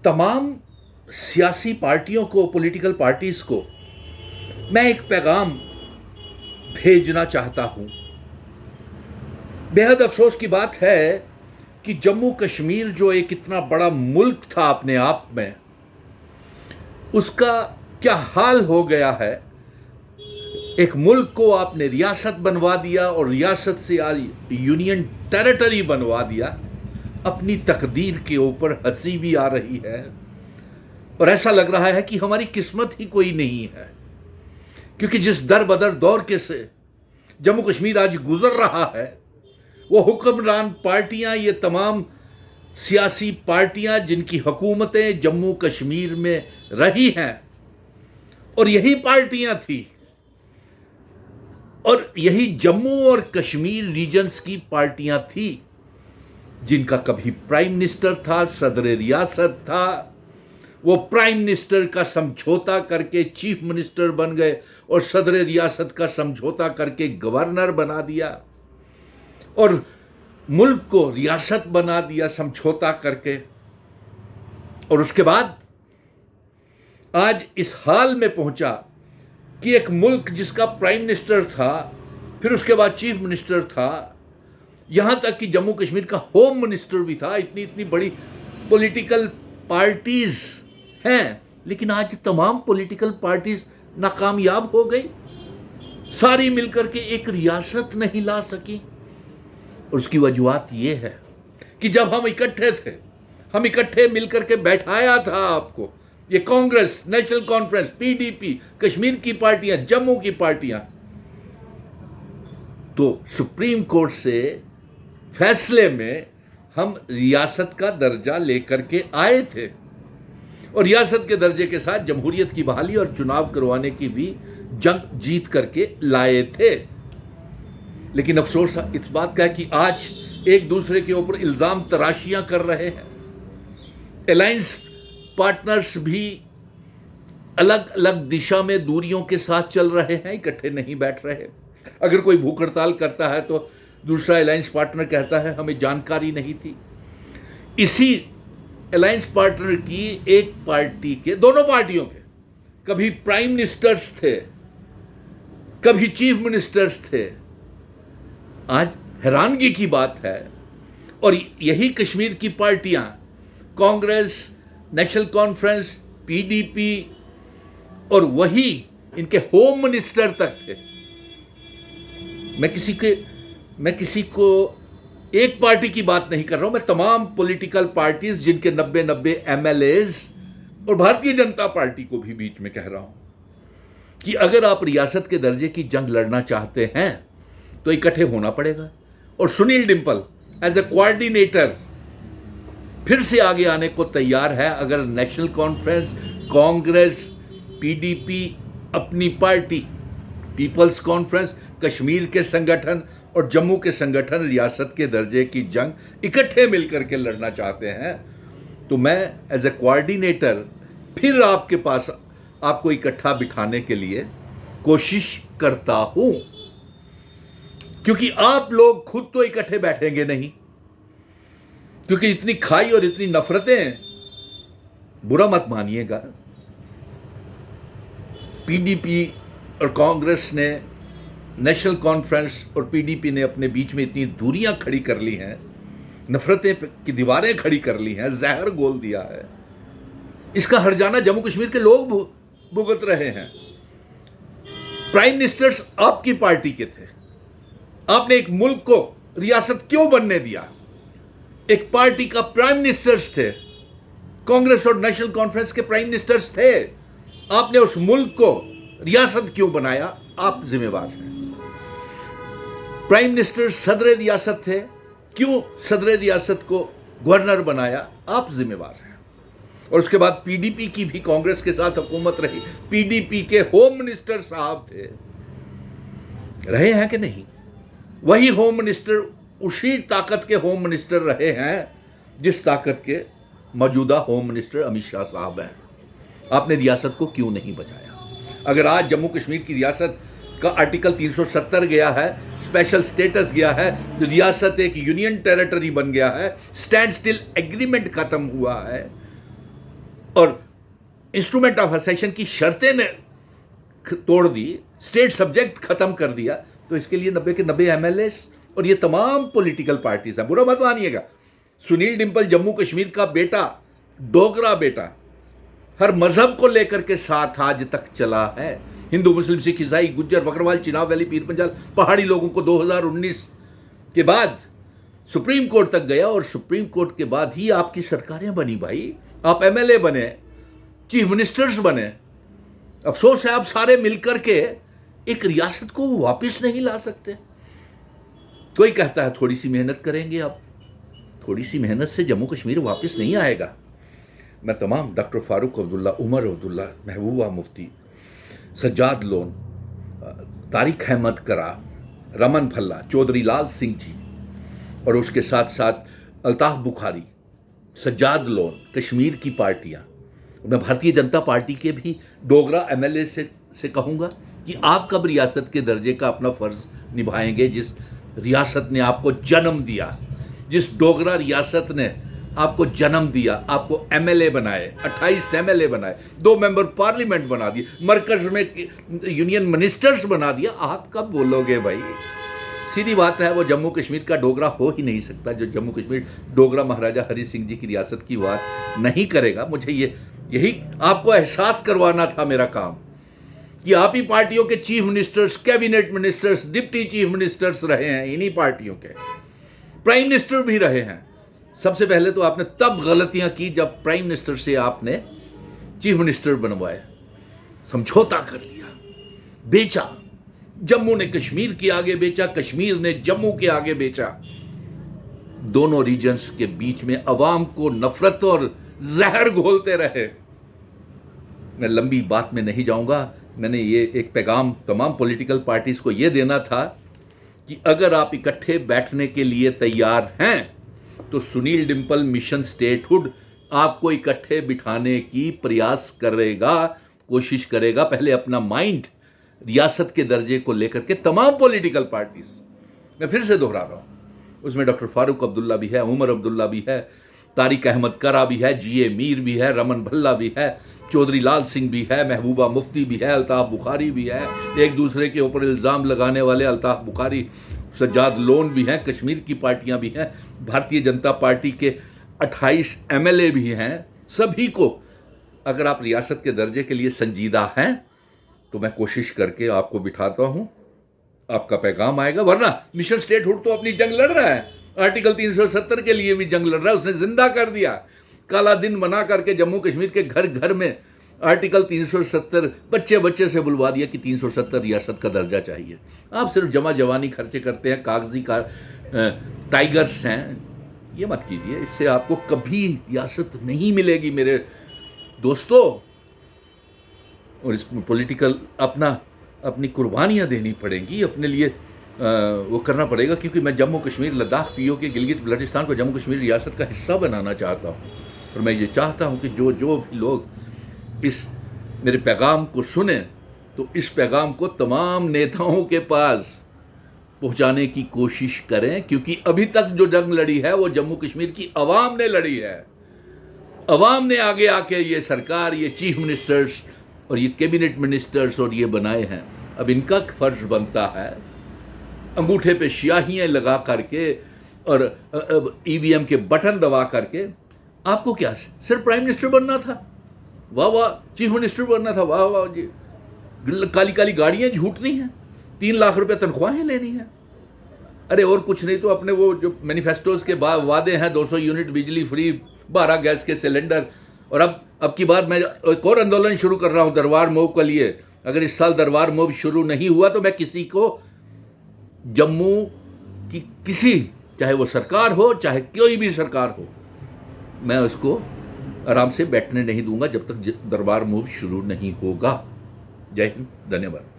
तमाम सियासी पार्टियों को, पॉलिटिकल पार्टीज़ को मैं एक पैगाम भेजना चाहता हूँ। बेहद अफसोस की बात है कि जम्मू कश्मीर जो एक इतना बड़ा मुल्क था अपने आप में, उसका क्या हाल हो गया है। एक मुल्क को आपने रियासत बनवा दिया और रियासत से आज यूनियन टेरिटरी बनवा दिया। अपनी तकदीर के ऊपर हंसी भी आ रही है और ऐसा लग रहा है कि हमारी किस्मत ही कोई नहीं है, क्योंकि जिस दर बदर दौर के से जम्मू कश्मीर आज गुजर रहा है, वो हुक्मरान पार्टियां, ये तमाम सियासी पार्टियां जिनकी हुकूमतें जम्मू कश्मीर में रही हैं, और यही पार्टियां थी और यही जम्मू और कश्मीर रीजन्स की पार्टियां थी जिनका कभी प्राइम मिनिस्टर था, सदर रियासत था। वो प्राइम मिनिस्टर का समझौता करके चीफ मिनिस्टर बन गए और सदर रियासत का समझौता करके गवर्नर बना दिया और मुल्क को रियासत बना दिया समझौता करके। और उसके बाद आज इस हाल में पहुंचा कि एक मुल्क जिसका प्राइम मिनिस्टर था, फिर उसके बाद चीफ मिनिस्टर था, यहां तक कि जम्मू कश्मीर का होम मिनिस्टर भी था। इतनी इतनी बड़ी पॉलिटिकल पार्टीज हैं, लेकिन आज तमाम पॉलिटिकल पार्टीज नाकामयाब हो गई। सारी मिलकर के एक रियासत नहीं ला सकी। और उसकी वजूहत ये है कि जब हम इकट्ठे थे, हम इकट्ठे मिलकर के बैठाया था आपको, ये Congress, national conference, PDP, Kashmir की पार्टियां, जम्मू की पार्टियां, तो सुप्रीम कोर्ट से फैसले में हम रियासत का दर्जा लेकर के आए थे और रियासत के दर्जे के साथ जमहूरियत की बहाली और चुनाव करवाने की भी जंग जीत करके लाए थे। लेकिन अफसोस इस बात का है कि आज एक दूसरे के ऊपर इल्जाम तराशियां कर रहे हैं। अलायंस पार्टनर्स भी अलग अलग दिशा में दूरियों के साथ चल रहे हैं, इकट्ठे नहीं बैठ रहे। अगर कोई भूख हड़ताल करता है तो दूसरा अलायंस पार्टनर कहता है हमें जानकारी नहीं थी। इसी अलायंस पार्टनर की एक पार्टी के, दोनों पार्टियों के कभी प्राइम मिनिस्टर्स थे, कभी चीफ मिनिस्टर्स थे। आज हैरानगी की बात है, और यही कश्मीर की पार्टियां, कांग्रेस, नेशनल कॉन्फ्रेंस, पीडीपी, और वही इनके होम मिनिस्टर तक थे। मैं किसी को एक पार्टी की बात नहीं कर रहा हूं, मैं तमाम पॉलिटिकल पार्टीज जिनके 90 एमएलएज और भारतीय जनता पार्टी को भी बीच में कह रहा हूं कि अगर आप रियासत के दर्जे की जंग लड़ना चाहते हैं तो इकट्ठे होना पड़ेगा। और Sunil Dimple as a coordinator फिर से आगे आने को तैयार है। अगर नेशनल कॉन्फ्रेंस, कांग्रेस, पीडीपी, अपनी पार्टी, पीपल्स कॉन्फ्रेंस, कश्मीर के संगठन और जम्मू के संगठन रियासत के दर्जे की जंग इकट्ठे मिलकर के लड़ना चाहते हैं, तो मैं एज ए कोऑर्डिनेटर फिर आपके पास आपको इकट्ठा बिठाने के लिए कोशिश करता हूं, क्योंकि आप लोग खुद तो इकट्ठे बैठेंगे नहीं, क्योंकि इतनी खाई और इतनी नफरतें, बुरा मत मानिएगा। पीडीपी और कांग्रेस ने, नेशनल कॉन्फ्रेंस और पीडीपी ने अपने बीच में इतनी दूरियां खड़ी कर ली हैं, नफरतें की दीवारें खड़ी कर ली हैं, जहर घोल दिया है। इसका हर्जाना जम्मू कश्मीर के लोग भुगत रहे हैं। प्राइम मिनिस्टर्स आपकी पार्टी के थे, आपने एक मुल्क को रियासत क्यों बनने दिया? एक पार्टी का प्राइम मिनिस्टर्स थे, कांग्रेस और नेशनल कॉन्फ्रेंस के प्राइम मिनिस्टर्स थे, आपने उस मुल्क को रियासत क्यों बनाया? आप जिम्मेवार हैं। प्राइम मिनिस्टर सदर रियासत थे, क्यों सदर रियासत को गवर्नर बनाया? आप जिम्मेवार हैं। और उसके बाद पीडीपी की भी कांग्रेस के साथ हुकूमत रही, पीडीपी के होम मिनिस्टर साहब थे, रहे हैं कि नहीं? वही होम मिनिस्टर उसी ताकत के होम मिनिस्टर रहे हैं जिस ताकत के मौजूदा होम मिनिस्टर अमित शाह साहब हैं। आपने रियासत को क्यों नहीं बचाया? अगर आज जम्मू कश्मीर की रियासत का आर्टिकल 370 गया है, स्पेशल स्टेटस गया है, रियासत एक यूनियन टेरिटरी बन गया है, स्टैंड स्टिल एग्रीमेंट खत्म हुआ है, और इंस्ट्रूमेंट ऑफ असेशन की शर्तें ने तोड़ दी, स्टेट सब्जेक्ट खत्म कर दिया, तो इसके लिए 90 के 90 एमएलए और ये तमाम पॉलिटिकल पार्टीज हैं। बुरा मत मानिएगा, सुनील डिंपल जम्मू कश्मीर का बेटा, डोगरा बेटा, हर मजहब को लेकर के साथ आज तक चला है। हिंदू, मुस्लिम, सिख, ईसाई, गुज्जर, बकरवाल, चिनाब वैली, पीर पंजाल, पहाड़ी लोगों को 2019 के बाद सुप्रीम कोर्ट तक गया और सुप्रीम कोर्ट के बाद ही आपकी सरकारें बनी भाई। आप एमएलए बने, चीफ मिनिस्टर्स बने। अफसोस है आप सारे मिलकर के एक रियासत को वापस नहीं ला सकते। कोई कहता है थोड़ी सी मेहनत करेंगे, आप थोड़ी सी मेहनत से जम्मू कश्मीर वापस नहीं आएगा। मैं तमाम डॉक्टर फारूक अब्दुल्ला, उमर अब्दुल्ला, महबूबा मुफ्ती, सज्जाद लोन, तारिक अहमद करा, रमन भल्ला, चौधरी लाल सिंह जी और उसके साथ साथ अल्ताफ बुखारी, सज्जाद लोन, कश्मीर की पार्टियां, मैं भारतीय जनता पार्टी के भी डोगरा एमएलए से कहूँगा कि आप कब रियासत के दर्जे का अपना फ़र्ज़ निभाएंगे। जिस रियासत ने आपको जन्म दिया, जिस डोगरा रियासत ने आपको जन्म दिया, आपको एमएलए बनाए, 28 एमएलए बनाए, 2 मेंबर पार्लियामेंट बना दिए, मरकज़ में यूनियन मिनिस्टर्स बना दिया, आप कब बोलोगे भाई। सीधी बात है, वो जम्मू कश्मीर का डोगरा हो ही नहीं सकता जो जम्मू कश्मीर डोगरा महाराजा हरि सिंह जी की रियासत की बात नहीं करेगा। मुझे यही आपको एहसास करवाना था मेरा काम, कि आप ही पार्टियों के chief ministers, cabinet ministers, deputy chief ministers रहे हैं, इन्हीं पार्टियों के प्राइम मिनिस्टर भी रहे हैं। सबसे पहले तो आपने तब गलतियां की जब प्राइम मिनिस्टर से आपने चीफ मिनिस्टर बनवाए, समझौता कर लिया, बेचा। जम्मू ने कश्मीर के आगे बेचा, कश्मीर ने जम्मू के आगे बेचा। दोनों रीजन्स के बीच में अवाम को नफरत और जहर घोलते रहे। मैं लंबी बात में नहीं जाऊंगा। मैंने ये एक पैगाम तमाम पॉलिटिकल पार्टीज को ये देना था कि अगर आप इकट्ठे बैठने के लिए तैयार हैं तो सुनील डिंपल मिशन स्टेटहुड आपको इकट्ठे बिठाने की प्रयास करेगा, कोशिश करेगा। पहले अपना माइंड रियासत के दर्जे को लेकर के तमाम पॉलिटिकल पार्टीज, मैं फिर से दोहरा रहा हूं, उसमें डॉक्टर फारूक अब्दुल्ला भी है, उमर अब्दुल्ला भी है, तारिक अहमद करा भी है, जीए मीर भी है, रमन भल्ला भी है, चौधरी लाल सिंह भी है, महबूबा मुफ्ती भी है, अल्ताफ बुखारी भी है, एक दूसरे के ऊपर इल्ज़ाम लगाने वाले अल्ताफ बुखारी, सज्जाद लोन भी हैं, कश्मीर की पार्टियां भी हैं, भारतीय जनता पार्टी के 28 एमएलए भी हैं। सभी को अगर आप रियासत के दर्जे के लिए संजीदा हैं तो मैं कोशिश करके आपको बिठाता हूं, आपका पैगाम आएगा। वरना मिशन स्टेटहुड तो अपनी जंग लड़ रहा है, आर्टिकल 370 के लिए भी जंग लड़ रहा है, उसने जिंदा कर दिया। काला दिन बना करके जम्मू कश्मीर के घर घर में आर्टिकल 370 बच्चे बच्चे से बुलवा दिया कि 370 रियासत का दर्जा चाहिए। आप सिर्फ जमा जवानी खर्चे करते हैं, कागजी का टाइगर्स हैं, ये मत कीजिए, इससे आपको कभी रियासत नहीं मिलेगी मेरे दोस्तों। और इस पॉलिटिकल अपनी कुर्बानियाँ देनी पड़ेंगी, अपने लिए वो करना पड़ेगा, क्योंकि मैं जम्मू कश्मीर, लद्दाख, पीओके, गिलगित बल्टिस्तान को जम्मू कश्मीर रियासत का हिस्सा बनाना चाहता हूँ। और मैं ये चाहता हूँ कि जो भी लोग इस मेरे पैगाम को सुने तो इस पैगाम को तमाम नेताओं के पास पहुँचाने की कोशिश करें, क्योंकि अभी तक जो जंग लड़ी है वो जम्मू कश्मीर की आवाम ने लड़ी है। अवाम ने आगे आके ये सरकार, ये चीफ मिनिस्टर्स और ये कैबिनेट मिनिस्टर्स और ये बनाए हैं। अब इनका फर्ज बनता है अंगूठे पे स्याहियाँ लगा करके और ईवीएम के बटन दबा करके, आपको क्या सिर्फ प्राइम मिनिस्टर बनना था, वाह वाह, चीफ मिनिस्टर बनना था, वाह वाह जी, काली काली गाड़ियाँ झूठनी हैं, 3 लाख रुपए तनख्वाहें लेनी है। अरे और कुछ नहीं तो अपने वो जो मैनिफेस्टोज के वादे हैं, 200 यूनिट बिजली फ्री, 12 गैस के सिलेंडर। और अब की बार मैं एक और आंदोलन शुरू कर रहा हूँ दरबार मूव के लिए। अगर इस साल दरबार मूव शुरू नहीं हुआ तो मैं किसी को जम्मू की किसी, चाहे वो सरकार हो चाहे कोई भी सरकार हो, मैं उसको आराम से बैठने नहीं दूंगा जब तक दरबार मूव शुरू नहीं होगा। जय हिंद, धन्यवाद।